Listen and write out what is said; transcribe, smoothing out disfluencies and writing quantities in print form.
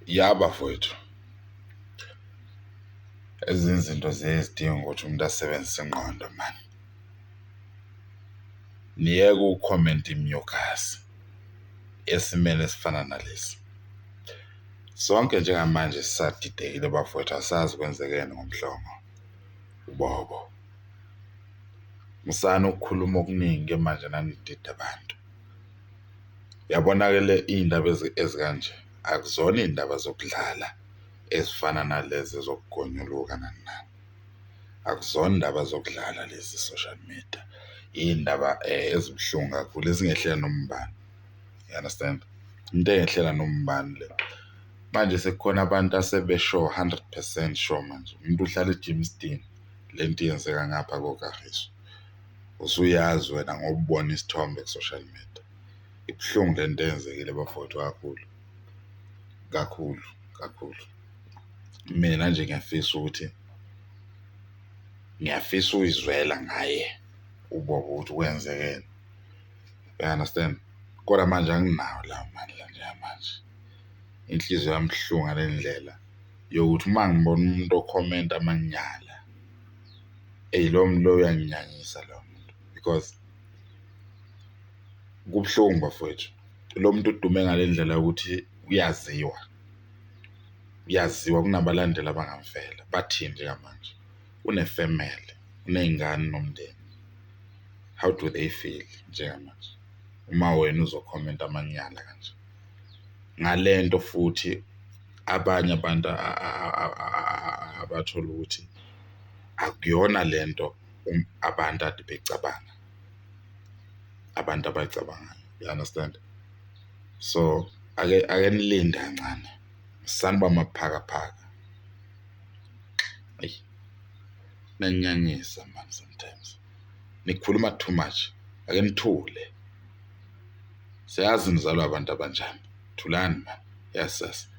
Yaba mfowethu, ezinye izinto zidinga ukuthi umuntu asebenzise ingqondo mani. Niyeke ukhomenta imnyukazi esimele esifana nalesi. Sonke njengamanje sisadidekile bafowethu, asazi kwenzekeni ngomhlongo uBobo. Musana ukukhuluma okuningi manje nanidida abantu. Yabona-ke iy'ndaba ezikanje akuzona iy'ndaba zokudlala ezifana nalezi zokugonyuluka nani nani. Akuzona indaba zokudlala lezi social media. Iy'ndaba ezibuhlungu kakhulu ezingehlela noma ubani. You understand? Into engehlela noma ubani le. Manje sekukhona abantu asebesho 100% sure manje. Umuntu uhlala eJimston, le nto yenzeka ngapha koKagiso. Usuyazi wena ngokubona isithombe ku-social media. Ibuhlungu le nto eyenzekile bafowethu kakhulu. Kakhulu, kakhulu. Mina nje ngiyafisa uyizwela ngaye uBobo ukuthi kwenzekeni. You understand? Kodwa manje anginawo lawo mandla njengamanje. Inhliziyo yami ibuhlungu ngale ndlela yokuthi uma ngibona umuntu okhomenta amanyala, lo muntu lo uyanginyanyisa lo muntu, because kubuhlungu bafowethu. Lo muntu udume ngale ndlela yokuthi uyaziwa. Uyaziwa, kunabalandeli abangamfela. Bathini njengamanje? Une-family, uney'ngane nomndeni. How do they feel njengamanje uma wena uzokhomenta amanyala kanje? Ngale nto futhi abanye abantu abathola ukuthi akuyona le nto abantu ade becabanga, abantu abayicabangayo. You understand? So ake nilinde kancane, saniba maphakaphaka. Eyi, niyanginyanyisa man sometimes. Nikhuluma too much. Ake nithule. Siyazi nizalwa abantu abanjani. Thulani man. Yes, yes.